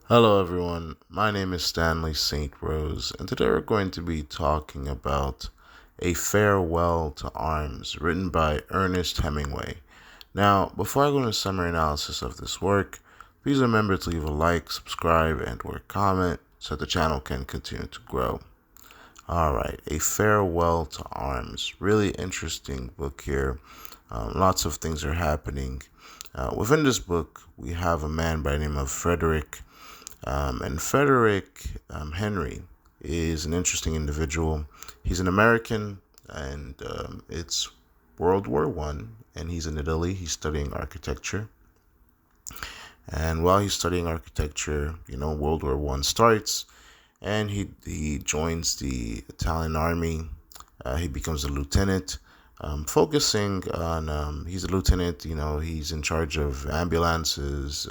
Hello, everyone. My name is Stanley St. Rose, and today we're going to be talking about A Farewell to Arms, written by Ernest Hemingway. Now, before I go into a summary analysis of this work, please remember to leave a like, subscribe, and/or comment so the channel can continue to grow. All right, A Farewell to Arms. Really interesting book here. Lots of things are happening. Within this book, we have a man by the name of Frederick and Frederick Henry is an interesting individual. He's an American, and it's World War I, and he's in Italy. He's studying architecture, and while he's studying architecture, World War I starts, and he joins the Italian army. He becomes a lieutenant, focusing on he's a lieutenant. He's in charge of ambulances,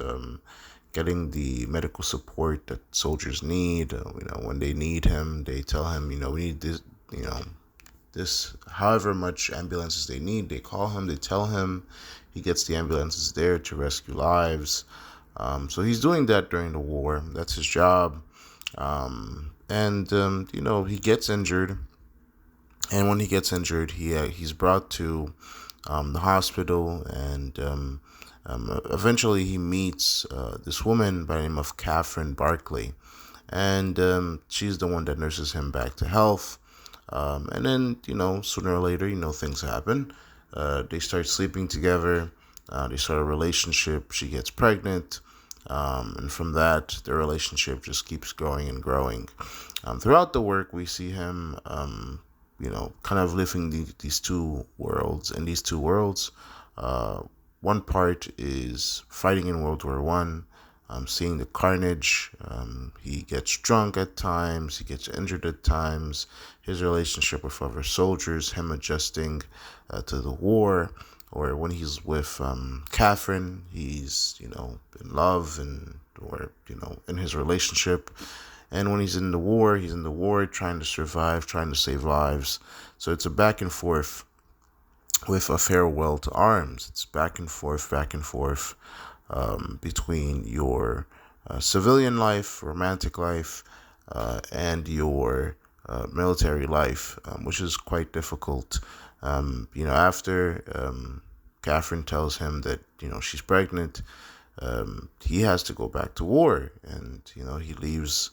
getting the medical support that soldiers need. When they need him, they tell him, we need this. This however much ambulances they need, they call him, they tell him. He gets the ambulances there to rescue lives. So he's doing that during the war. That's his job. And he gets injured. And when he gets injured, he's brought to the hospital, and eventually he meets this woman by the name of Catherine Barclay, and she's the one that nurses him back to health. And then, sooner or later, things happen. They start sleeping together. They start a relationship. She gets pregnant. And from that, their relationship just keeps growing and growing. Throughout the work, we see him, kind of living these two worlds. In these two worlds, one part is fighting in World War I, seeing the carnage. He gets drunk at times, he gets injured at times, his relationship with other soldiers, him adjusting to the war. Or when he's with Catherine, he's, in love or in his relationship. And when he's in the war, trying to survive, trying to save lives. So it's a back and forth with A Farewell to Arms. It's back and forth between your civilian life, romantic life, and your military life, which is quite difficult. After Catherine tells him that she's pregnant, he has to go back to war, and he leaves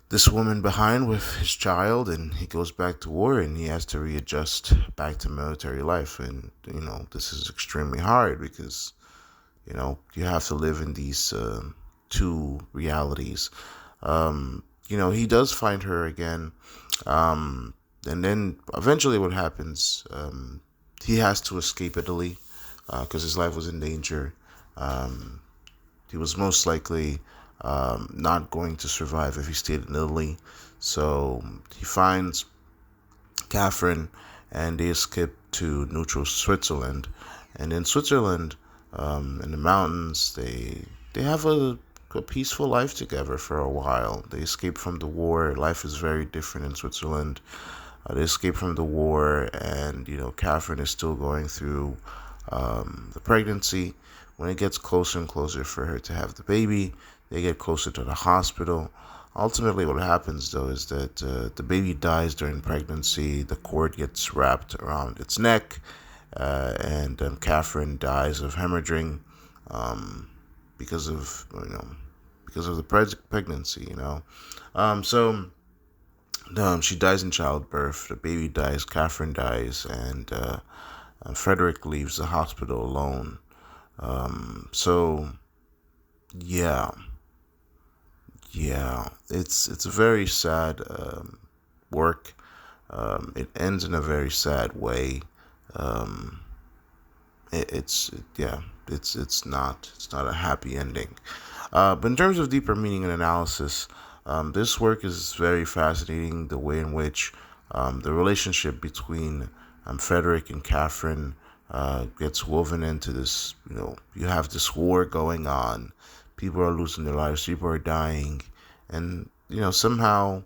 this woman behind with his child, and he goes back to war, and he has to readjust back to military life. And this is extremely hard because you have to live in these two realities. He does find her again, and then eventually what happens, he has to escape Italy because his life was in danger. um, he was most likely not going to survive if he stayed in Italy. So he finds Catherine, and they escape to neutral Switzerland. And in Switzerland, in the mountains, they have a peaceful life together for a while. They escape from the war. Life is very different in Switzerland. They escape from the war, and Catherine is still going through the pregnancy. When it gets closer and closer for her to have the baby, they get closer to the hospital. Ultimately, what happens though is that the baby dies during pregnancy. The cord gets wrapped around its neck, and Catherine dies of hemorrhaging um, because of the pregnancy. So she dies in childbirth. The baby dies. Catherine dies, and Frederick leaves the hospital alone. So yeah, yeah, it's a very sad work. It ends in a very sad way. Um, yeah, it's not a happy ending. But in terms of deeper meaning and analysis, this work is very fascinating. The way in which the relationship between Frederick and Catherine gets woven into this. You have this war going on. People are losing their lives. People are dying, and somehow,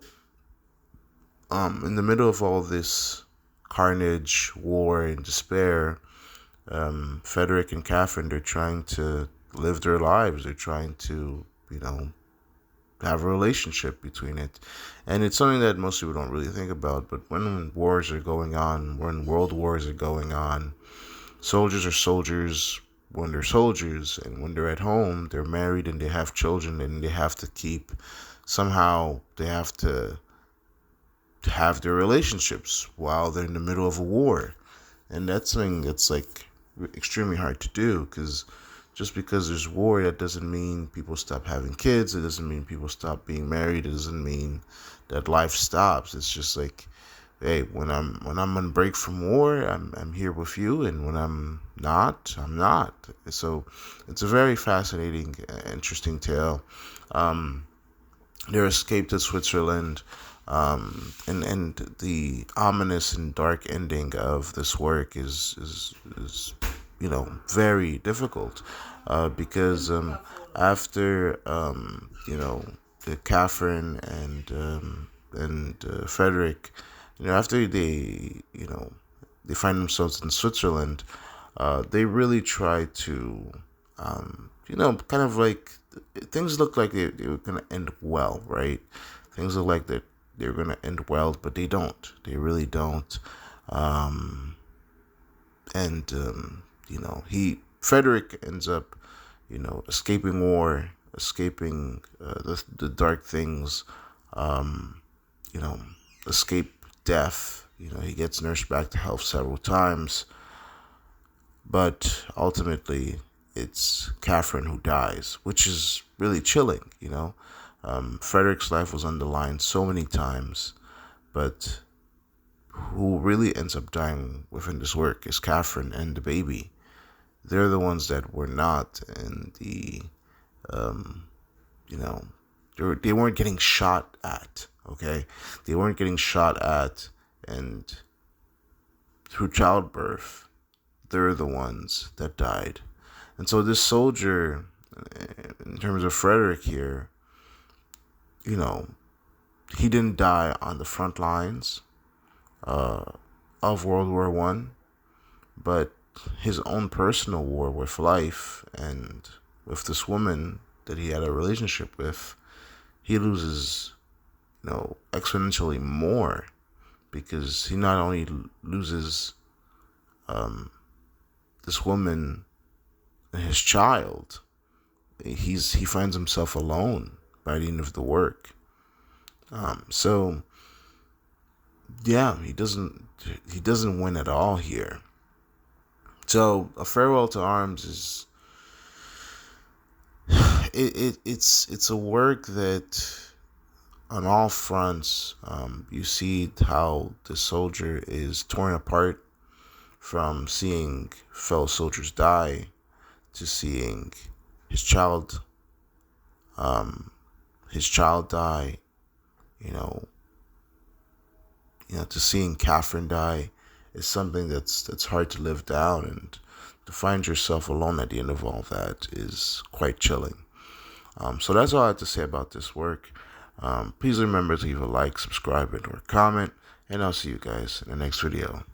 in the middle of all this carnage, war, and despair, Frederick and Catherine, they're trying to live their lives. They're trying to have a relationship between it. And it's something that most people don't really think about. But when wars are going on, when world wars are going on, soldiers are soldiers when they're soldiers. And when they're at home, they're married and they have children, and they have to somehow they have to have their relationships while they're in the middle of a war. And that's something that's like extremely hard to do, because just because there's war, that doesn't mean people stop having kids. It doesn't mean people stop being married. It doesn't mean that life stops. It's just like, hey, when I'm on break from war, I'm here with you, and when I'm not, I'm not. So it's a very fascinating, interesting tale. Their escape to Switzerland, and the ominous and dark ending of this work is very difficult, because after Catherine and Frederick, after they find themselves in Switzerland, they really try to kind of like, things look like they were gonna end well, right? Things look like they're gonna end well, but they don't. They really don't. And Frederick ends up, escaping war, escaping the dark things, you know, escape death. He gets nursed back to health several times, but ultimately it's Catherine who dies, which is really chilling. Frederick's life was on the line so many times, but who really ends up dying within this work is Catherine and the baby. They're the ones that were not in the, you know, they weren't getting shot at, okay? They weren't getting shot at, and through childbirth, they're the ones that died. And so this soldier, in terms of Frederick here, he didn't die on the front lines of World War One, but his own personal war with life and with this woman that he had a relationship with, he loses, exponentially more, because he not only loses this woman and his child, he finds himself alone by the end of the work. So yeah, he doesn't win at all here. So A Farewell to Arms is it's a work that on all fronts, you see how the soldier is torn apart, from seeing fellow soldiers die to seeing his child die, to seeing Catherine die is something that's hard to live down, and to find yourself alone at the end of all that is quite chilling. So that's all I have to say about this work. Please remember to leave a like, subscribe, and or comment, and I'll see you guys in the next video.